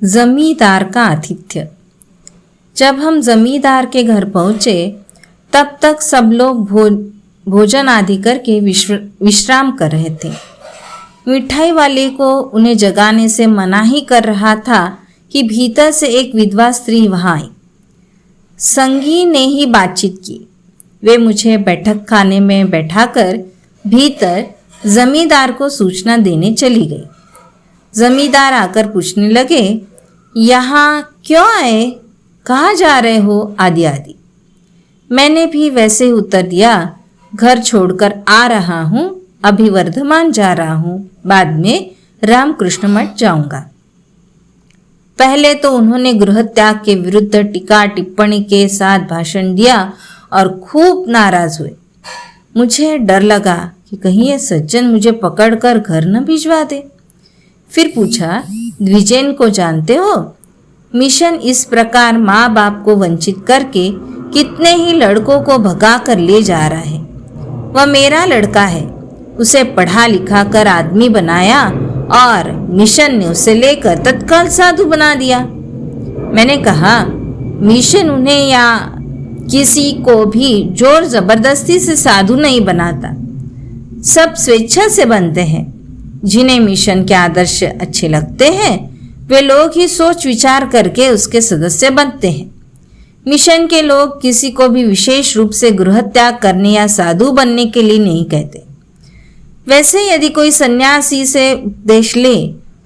जमींदार का आतिथ्य। जब हम जमींदार के घर पहुंचे तब तक सब लोग भोजन आदि करके विश्राम कर रहे थे। मिठाई वाले को उन्हें जगाने से मना ही कर रहा था कि भीतर से एक विधवा स्त्री वहां आई। संगी ने ही बातचीत की। वे मुझे बैठक खाने में बैठाकर भीतर जमींदार को सूचना देने चली गई। जमींदार आकर पूछने लगे, यहाँ क्यों आए, कहाँ जा रहे हो, आदि आदि। मैंने भी वैसे ही उत्तर दिया, घर छोड़कर आ रहा हूँ, अभी वर्धमान जा रहा हूँ, बाद में रामकृष्ण मठ जाऊंगा। पहले तो उन्होंने गृह त्याग के विरुद्ध टीका टिप्पणी के साथ भाषण दिया और खूब नाराज हुए। मुझे डर लगा कि कहीं ये सज्जन मुझे पकड़कर घर न भिजवा दे। फिर पूछा, द्विजेन को जानते हो? मिशन इस प्रकार माँ बाप को वंचित करके कितने ही लड़कों को भगा कर ले जा रहा है। वह मेरा लड़का है, उसे पढ़ा लिखा कर आदमी बनाया और मिशन ने उसे लेकर तत्काल साधु बना दिया। मैंने कहा, मिशन उन्हें या किसी को भी जोर जबरदस्ती से साधु नहीं बनाता, सब स्वेच्छा से बनते हैं। जिन्हें मिशन के आदर्श अच्छे लगते हैं वे लोग ही सोच विचार करके उसके सदस्य बनते हैं। मिशन के लोग किसी को भी विशेष रूप से गृह त्याग करने या साधु बनने के लिए नहीं कहते। वैसे यदि कोई सन्यासी से उपदेश ले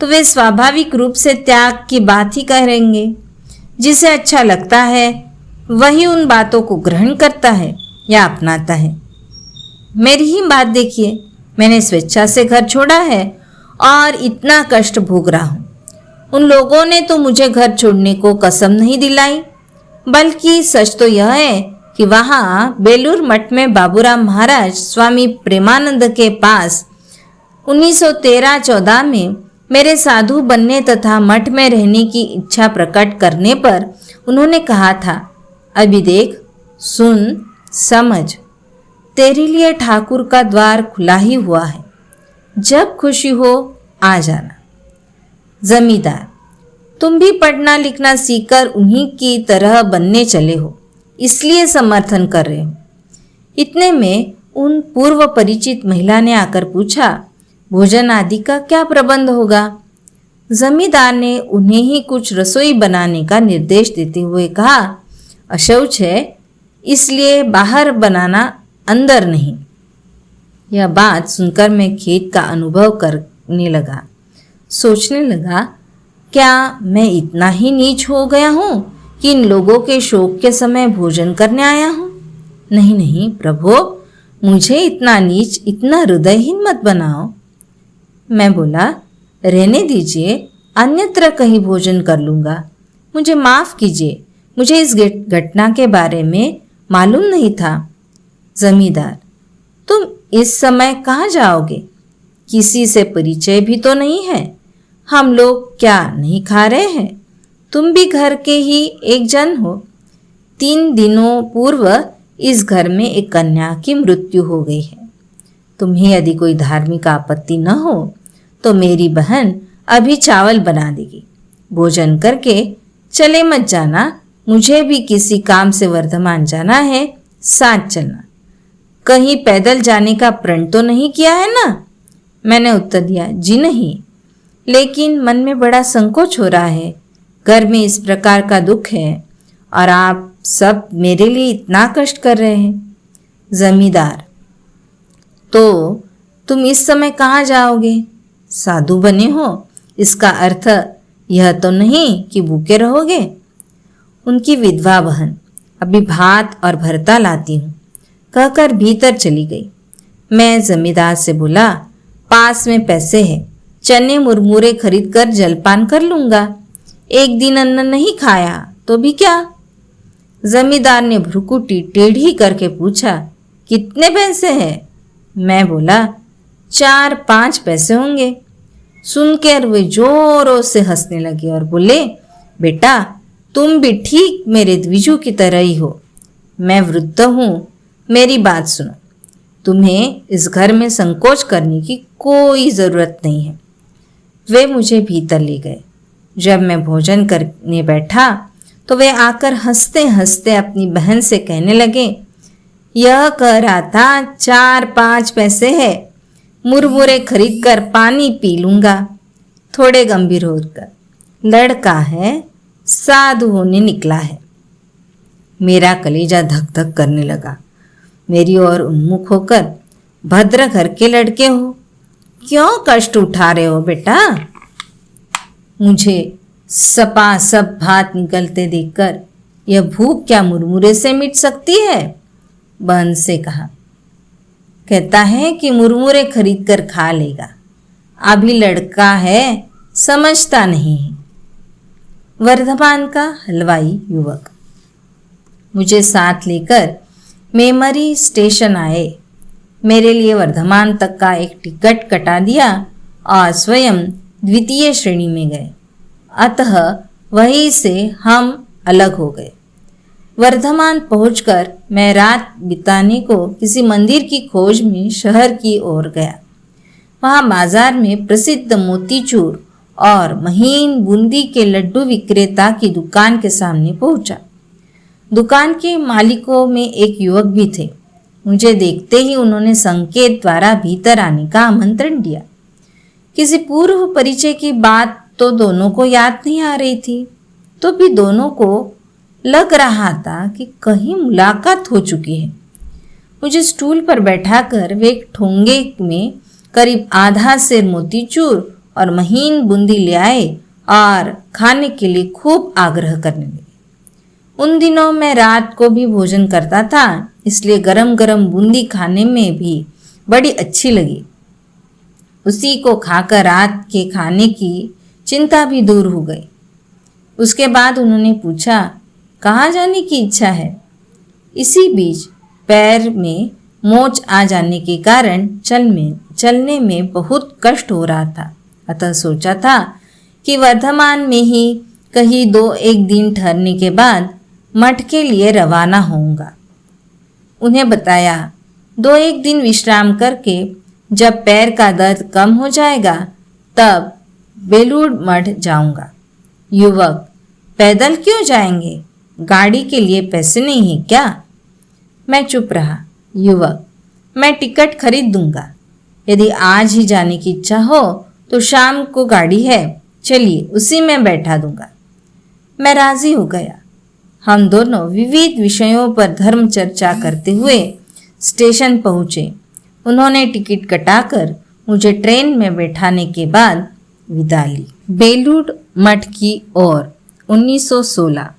तो वे स्वाभाविक रूप से त्याग की बात ही करेंगे। जिसे अच्छा लगता है वही उन बातों को ग्रहण करता है या अपनाता है। मेरी ही बात देखिए, मैंने स्वेच्छा से घर छोड़ा है और इतना कष्ट भोग रहा हूँ। उन लोगों ने तो मुझे घर छोड़ने को कसम नहीं दिलाई, बल्कि सच तो यह है कि वहाँ बेलूर मठ में बाबूराम महाराज स्वामी प्रेमानंद के पास 1913-14 में मेरे साधु बनने तथा मठ में रहने की इच्छा प्रकट करने पर उन्होंने कहा था, अभी देख, सुन, समझ, तेरे लिए ठाकुर का द्वार खुला ही हुआ है, जब खुशी हो आ जाना। जमींदार, तुम भी पढ़ना लिखना सीखकर उन्हीं की तरह बनने चले हो, इसलिए समर्थन कर रहे हो। इतने में उन पूर्व परिचित महिला ने आकर पूछा, भोजन आदि का क्या प्रबंध होगा? जमींदार ने उन्हें ही कुछ रसोई बनाने का निर्देश देते हुए कहा, अशौच है, इसलिए बाहर बनाना, अंदर नहीं। यह बात सुनकर मैं खेद का अनुभव करने लगा। सोचने लगा, क्या मैं इतना ही नीच हो गया हूँ कि इन लोगों के शोक के समय भोजन करने आया हूँ? नहीं नहीं प्रभु, मुझे इतना नीच, इतना हृदयहीन मत बनाओ। मैं बोला, रहने दीजिए, अन्यत्र कहीं भोजन कर लूँगा। मुझे माफ़ कीजिए, मुझे इस घटना के बारे में मालूम नहीं था। जमींदार, तुम इस समय कहाँ जाओगे? किसी से परिचय भी तो नहीं है। हम लोग क्या नहीं खा रहे हैं? तुम भी घर के ही एक जन हो। 3 दिनों पूर्व इस घर में एक कन्या की मृत्यु हो गई है। तुम्हें यदि कोई धार्मिक आपत्ति न हो तो मेरी बहन अभी चावल बना देगी। भोजन करके चले मत जाना, मुझे भी किसी काम से वर्धमान जाना है, साथ चलना। कहीं पैदल जाने का प्रण तो नहीं किया है ना? मैंने उत्तर दिया, जी नहीं, लेकिन मन में बड़ा संकोच हो रहा है। घर में इस प्रकार का दुख है और आप सब मेरे लिए इतना कष्ट कर रहे हैं। जमींदार, तो तुम इस समय कहाँ जाओगे? साधु बने हो, इसका अर्थ यह तो नहीं कि भूखे रहोगे। उनकी विधवा बहन, अभी भात और भरता लाती हूँ, कहकर भीतर चली गई। मैं जमींदार से बोला, पास में पैसे है, चने मुरमुरे खरीद कर जलपान कर लूँगा। एक दिन अन्न नहीं खाया तो भी क्या? जमींदार ने भ्रुकुटी टेढ़ी करके पूछा, कितने पैसे हैं? मैं बोला, 4-5 पैसे होंगे। सुनकर वे जोरों से हंसने लगे और बोले, बेटा तुम भी ठीक मेरे द्विजू की तरह ही हो। मैं वृद्ध हूँ, मेरी बात सुनो। तुम्हें इस घर में संकोच करने की कोई ज़रूरत नहीं है। वे मुझे भीतर ले गए। जब मैं भोजन करने बैठा तो वे आकर हंसते हंसते अपनी बहन से कहने लगे, यह कह रहा था 4-5 पैसे है, मुरमुरे खरीद कर पानी पी लूंगा। थोड़े गंभीर होकर, लड़का है, साधु होने निकला है। मेरा कलेजा धक धक करने लगा। मेरी ओर उन्मुख होकर, भद्र घर के लड़के हो, क्यों कष्ट उठा रहे हो बेटा? मुझे सपासप भात निकलते देखकर यह भूख क्या मुरमुरे से मिट सकती है? बहन से कहा। कहता है कि मुरमुरे खरीद कर खा लेगा, अभी लड़का है, समझता नहीं है। वर्धमान का हलवाई युवक। मुझे साथ लेकर मेमरी स्टेशन आए, मेरे लिए वर्धमान तक का एक टिकट कटा दिया और स्वयं द्वितीय श्रेणी में गए। अतः वहीं से हम अलग हो गए। वर्धमान पहुंचकर मैं रात बिताने को किसी मंदिर की खोज में शहर की ओर गया। वहां बाजार में प्रसिद्ध मोतीचूर और महीन बूंदी के लड्डू विक्रेता की दुकान के सामने पहुंचा। दुकान के मालिकों में एक युवक भी थे। मुझे देखते ही उन्होंने संकेत द्वारा भीतर आने का आमंत्रण दिया। किसी पूर्व परिचय की बात तो दोनों को याद नहीं आ रही थी, तो भी दोनों को लग रहा था कि कहीं मुलाकात हो चुकी है। मुझे स्टूल पर बैठाकर वे एक ठोंगे में करीब आधा सेर मोतीचूर और महीन बूंदी ले आए और खाने के लिए खूब आग्रह करने लगे। उन दिनों मैं रात को भी भोजन करता था, इसलिए गरम गरम बूंदी खाने में भी बड़ी अच्छी लगी। उसी को खाकर रात के खाने की चिंता भी दूर हो गई। उसके बाद उन्होंने पूछा, कहाँ जाने की इच्छा है? इसी बीच पैर में मोच आ जाने के कारण चलने में बहुत कष्ट हो रहा था। अतः सोचा था कि वर्धमान में ही कहीं 2-1 दिन ठहरने के बाद मठ के लिए रवाना होऊंगा। उन्हें बताया, 2-1 दिन विश्राम करके जब पैर का दर्द कम हो जाएगा तब बेलूड़ मठ जाऊंगा। युवक, पैदल क्यों जाएंगे? गाड़ी के लिए पैसे नहीं है क्या? मैं चुप रहा। युवक, मैं टिकट खरीद दूंगा। यदि आज ही जाने की इच्छा हो तो शाम को गाड़ी है, चलिए उसी में बैठा दूंगा। मैं राजी हो गया। हम दोनों विविध विषयों पर धर्म चर्चा करते हुए स्टेशन पहुंचे। उन्होंने टिकट कटाकर मुझे ट्रेन में बैठाने के बाद विदा ली। बेलूड़ मठ की ओर 1916।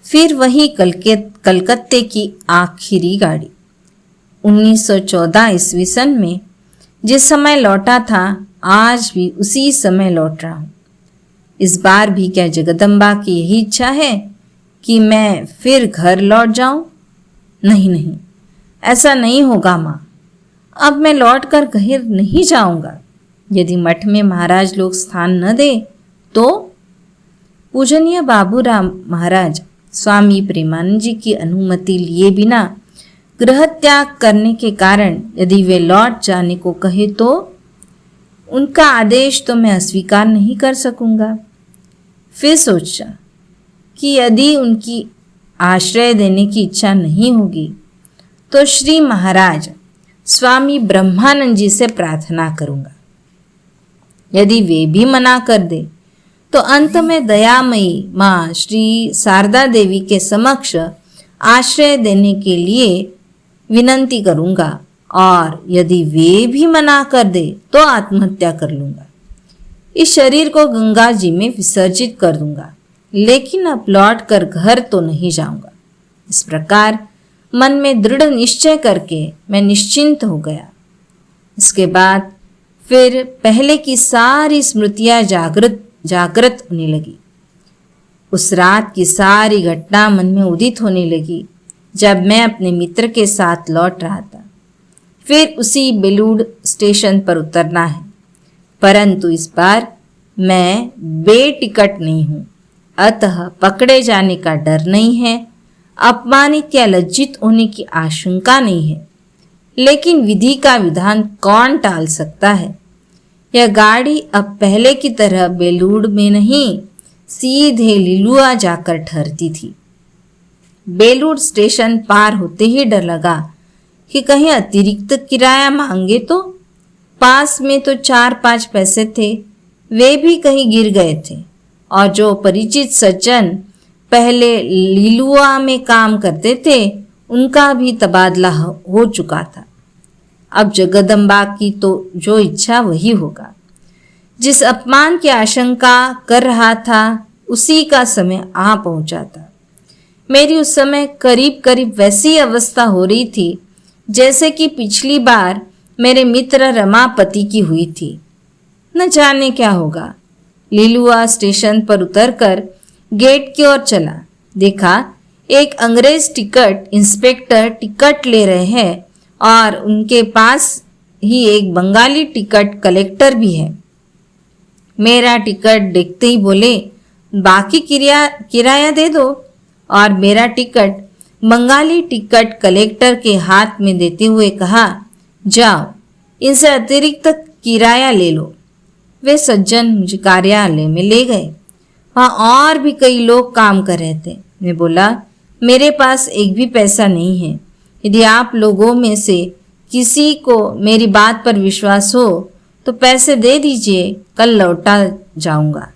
फिर वही कलकत्ते की आखिरी गाड़ी। 1914 ईस्वी सन में जिस समय लौटा था, आज भी उसी समय लौट रहा हूँ। इस बार भी क्या जगदम्बा की यही इच्छा है कि मैं फिर घर लौट जाऊं? नहीं नहीं, ऐसा नहीं होगा माँ। अब मैं लौट कर घर नहीं जाऊंगा। यदि मठ में महाराज लोग स्थान न दे तो? पूजनीय बाबूराम महाराज स्वामी प्रेमानंद जी की अनुमति लिए बिना गृह त्याग करने के कारण यदि वे लौट जाने को कहे तो उनका आदेश तो मैं अस्वीकार नहीं कर सकूंगा। फिर सोचा कि यदि उनकी आश्रय देने की इच्छा नहीं होगी तो श्री महाराज स्वामी ब्रह्मानंद जी से प्रार्थना करूंगा। यदि वे भी मना कर दे तो अंत में दयामयी माँ श्री शारदा देवी के समक्ष आश्रय देने के लिए विनंती करूंगा, और यदि वे भी मना कर दे तो आत्महत्या कर लूंगा। इस शरीर को गंगा जी में विसर्जित कर दूंगा, लेकिन अब लौट कर घर तो नहीं जाऊंगा। इस प्रकार मन में दृढ़ निश्चय करके मैं निश्चिंत हो गया। इसके बाद फिर पहले की सारी स्मृतियां जागृत होने लगी। उस रात की सारी घटना मन में उदित होने लगी जब मैं अपने मित्र के साथ लौट रहा था। फिर उसी बेलूड़ स्टेशन पर उतरना है, परंतु इस बार मैं बेटिकट नहीं हूँ, अतः पकड़े जाने का डर नहीं है, अपमानित या लज्जित होने की आशंका नहीं है। लेकिन विधि का विधान कौन टाल सकता है? यह गाड़ी अब पहले की तरह बेलूड़ में नहीं, सीधे लिलुआ जाकर ठहरती थी। बेलूड़ स्टेशन पार होते ही डर लगा कि कहीं अतिरिक्त किराया मांगे तो। पास में तो 4-5 पैसे थे, वे भी कहीं गिर गए थे। और जो परिचित सज्जन पहले लिलुआ में काम करते थे, उनका भी तबादला हो चुका था। अब जगदम्बा की तो जो इच्छा वही होगा। जिस अपमान की आशंका कर रहा था, उसी का समय आ पहुंचा था। मेरी उस समय करीब करीब वैसी अवस्था हो रही थी जैसे कि पिछली बार मेरे मित्र रमापति की हुई थी। न जाने क्या होगा। लिलुआ स्टेशन पर उतरकर गेट की ओर चला। देखा एक अंग्रेज टिकट इंस्पेक्टर टिकट ले रहे हैं और उनके पास ही एक बंगाली टिकट कलेक्टर भी है। मेरा टिकट देखते ही बोले, बाकी किराया दे दो। और मेरा टिकट बंगाली टिकट कलेक्टर के हाथ में देते हुए कहा, जाओ इनसे अतिरिक्त किराया ले लो। वे सज्जन मुझे कार्यालय में ले गए। वहाँ और भी कई लोग काम कर रहे थे। मैं बोला, मेरे पास एक भी पैसा नहीं है। यदि आप लोगों में से किसी को मेरी बात पर विश्वास हो तो पैसे दे दीजिए, कल लौटा जाऊंगा।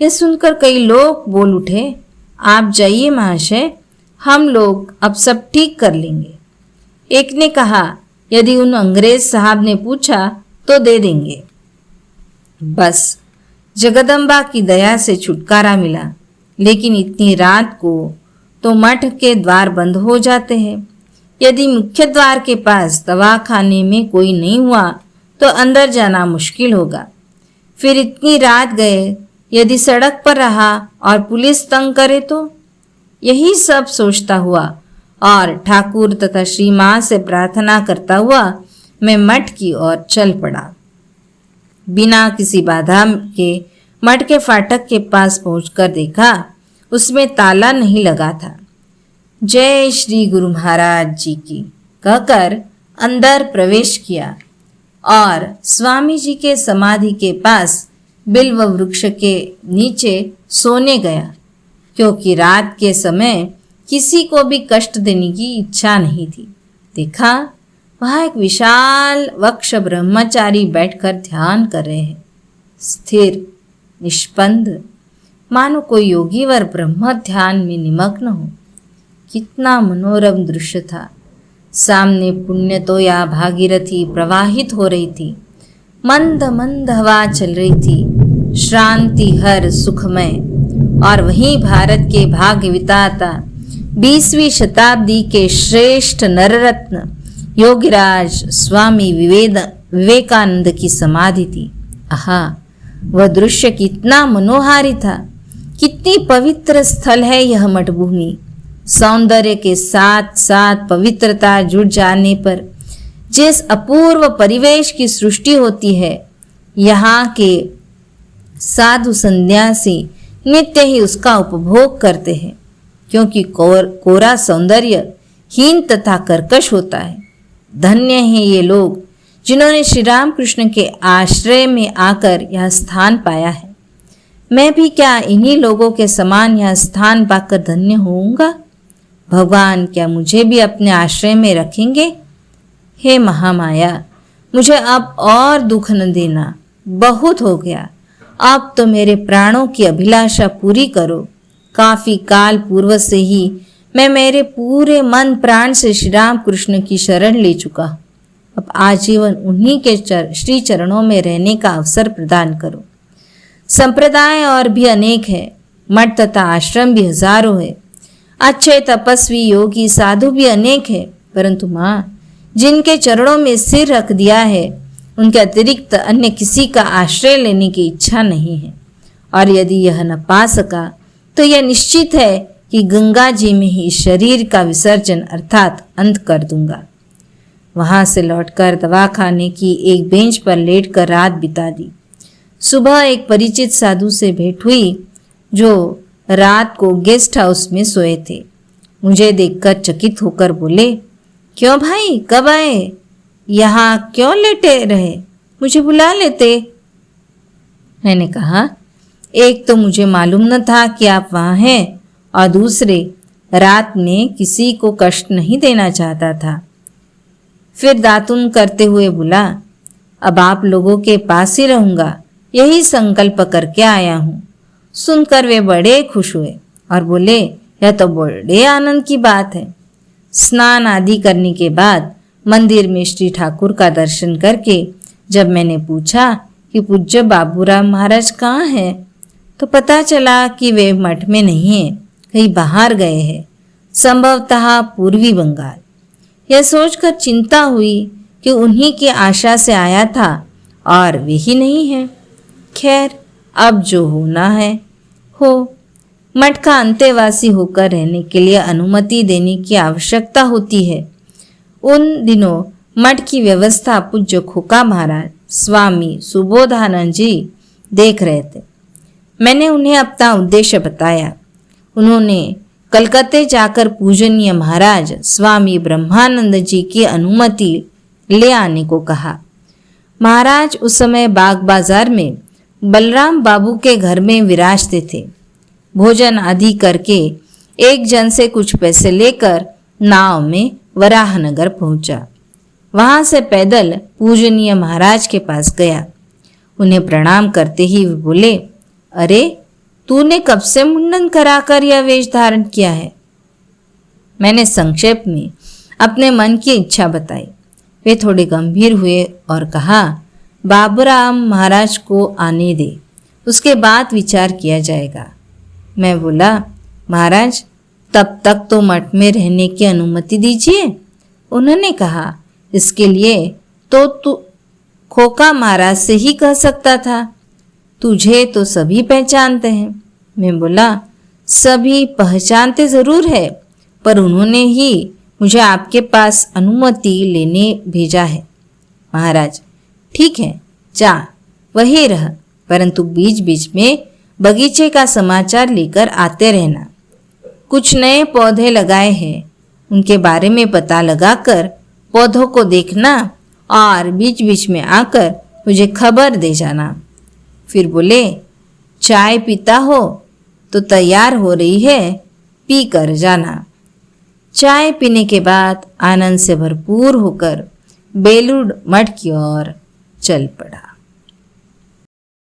यह सुनकर कई लोग बोल उठे, आप जाइए महाशय, हम लोग अब सब ठीक कर लेंगे। एक ने कहा, यदि उन अंग्रेज साहब ने पूछा तो दे देंगे। बस जगदम्बा की दया से छुटकारा मिला। लेकिन इतनी रात को तो मठ के द्वार बंद हो जाते हैं। यदि मुख्य द्वार के पास दवाखाने में कोई नहीं हुआ तो अंदर जाना मुश्किल होगा। फिर इतनी रात गए, यदि सड़क पर रहा और पुलिस तंग करे तो। यही सब सोचता हुआ और ठाकुर तथा श्री मां से प्रार्थना करता हुआ मैं मठ की ओर चल पड़ा। बिना किसी बाधा के मठ के फाटक के पास पहुंचकर देखा, उसमें ताला नहीं लगा था। जय श्री गुरु महाराज जी की कहकर अंदर प्रवेश किया और स्वामी जी के समाधि के पास बिल्व वृक्ष के नीचे सोने गया, क्योंकि रात के समय किसी को भी कष्ट देने की इच्छा नहीं थी। देखा वहाँ एक विशाल वक्ष ब्रह्मचारी बैठकर ध्यान कर रहे हैं, स्थिर निष्पन्द, मानो कोई योगी वर ब्रह्म ध्यान में निमग्न हो। कितना मनोरम दृश्य था। सामने पुण्य तो या भागीरथी प्रवाहित हो रही थी। मंद मंद हवा चल रही थी, शांति हर सुखमय। और वहीं भारत के भाग्य विधाता 20वीं शताब्दी के श्रेष्ठ नररत्न योगीराज स्वामी विवेकानंद की समाधि थी। आहा, वह दृश्य कितना मनोहारी था। कितनी पवित्र स्थल है यह मठभूमि। सौंदर्य के साथ साथ पवित्रता जुड़ जाने पर जिस अपूर्व परिवेश की सृष्टि होती है, यहाँ के साधु संन्यासी नित्य ही उसका उपभोग करते हैं, क्योंकि कोरा सौंदर्य हीन तथा कर्कश होता है। धन्य हैं ये लोग जिन्होंने श्री राम कृष्ण के आश्रय में आकर यह स्थान पाया है। मैं भी क्या इन्हीं लोगों के समान यह स्थान पाकर धन्य होऊंगा? भगवान क्या मुझे भी अपने आश्रय में रखेंगे? हे महामाया, मुझे अब और दुख न देना, बहुत हो गया। अब तो मेरे प्राणों की अभिलाषा पूरी करो। काफी काल पूर्व से ही मैं मेरे पूरे मन प्राण से श्री राम कृष्ण की शरण ले चुका। अब आजीवन उन्हीं के श्री चरणों में रहने का अवसर प्रदान करो। संप्रदाय और भी अनेक है, मठ तथा आश्रम भी हजारों है, अच्छे तपस्वी योगी साधु भी अनेक है, परंतु माँ, जिनके चरणों में सिर रख दिया है, उनके अतिरिक्त अन्य किसी का आश्रय लेने की इच्छा नहीं है। और यदि यह न पा सका तो यह निश्चित है कि गंगा जी में ही शरीर का विसर्जन अर्थात अंत कर दूंगा। वहां से लौटकर दवाखाने की एक बेंच पर लेटकर रात बिता दी। सुबह एक परिचित साधु से भेंट हुई जो रात को गेस्ट हाउस में सोए थे। मुझे देखकर चकित होकर बोले, क्यों भाई, कब आए? यहाँ क्यों लेटे रहे? मुझे बुला लेते। मैंने कहा, एक तो मुझे मालूम न था कि आप वहाँ हैं, और दूसरे रात में किसी को कष्ट नहीं देना चाहता था। फिर दातुन करते हुए बोला, अब आप लोगों के पास ही रहूँगा, यही संकल्प करके आया हूँ। सुनकर वे बड़े खुश हुए और बोले, यह तो बड़े आनंद की बात है। स्नान आदि करने के बाद मंदिर में श्री ठाकुर का दर्शन करके जब मैंने पूछा कि पूज्य बाबूराम महाराज कहाँ हैं, तो पता चला कि वे मठ में नहीं हैं, कहीं बाहर गए हैं, संभवतः पूर्वी बंगाल। यह सोचकर चिंता हुई कि उन्हीं की आशा से आया था और वे ही नहीं हैं। खैर, अब जो होना है हो। मठ का अंतेवासी होकर रहने के लिए अनुमति देने की आवश्यकता होती है। उन दिनों मठ की व्यवस्था पूज्य खोका महाराज स्वामी सुबोधानंद जी देख रहे थे। मैंने उन्हें अपना उद्देश्य बताया। उन्होंने कलकत्ते जाकर पूजनीय महाराज स्वामी ब्रह्मानंद जी की अनुमति ले आने को कहा। महाराज उस समय बाग बाजार में बलराम बाबू के घर में विराजते थे। भोजन आदि करके एक जन से कुछ पैसे लेकर नाव में वराहनगर पहुंचा। वहां से पैदल पूजनीय महाराज के पास गया। उन्हें प्रणाम करते ही वे बोले, अरे तूने कब से मुंडन कराकर यह वेश धारण किया है? मैंने संक्षेप में अपने मन की इच्छा बताई। वे थोड़े गंभीर हुए और कहा, बाबूराम महाराज को आने दे, उसके बाद विचार किया जाएगा। मैं बोला, महाराज तब तक तो मठ में रहने की अनुमति दीजिए। उन्होंने कहा, इसके लिए तो तू खोका महाराज से ही कह सकता था, तुझे तो सभी पहचानते हैं। मैं बोला, सभी पहचानते जरूर है, पर उन्होंने ही मुझे आपके पास अनुमति लेने भेजा है। महाराज, ठीक है, जा वही रह, परंतु बीच बीच में बगीचे का समाचार लेकर आते रहना। कुछ नए पौधे लगाए हैं, उनके बारे में पता लगाकर पौधों को देखना और बीच बीच में आकर मुझे खबर दे जाना। फिर बोले, चाय पीता हो तो तैयार हो रही है, पी कर जाना। चाय पीने के बाद आनंद से भरपूर होकर बेलूड़ मठ की ओर चल पड़ा।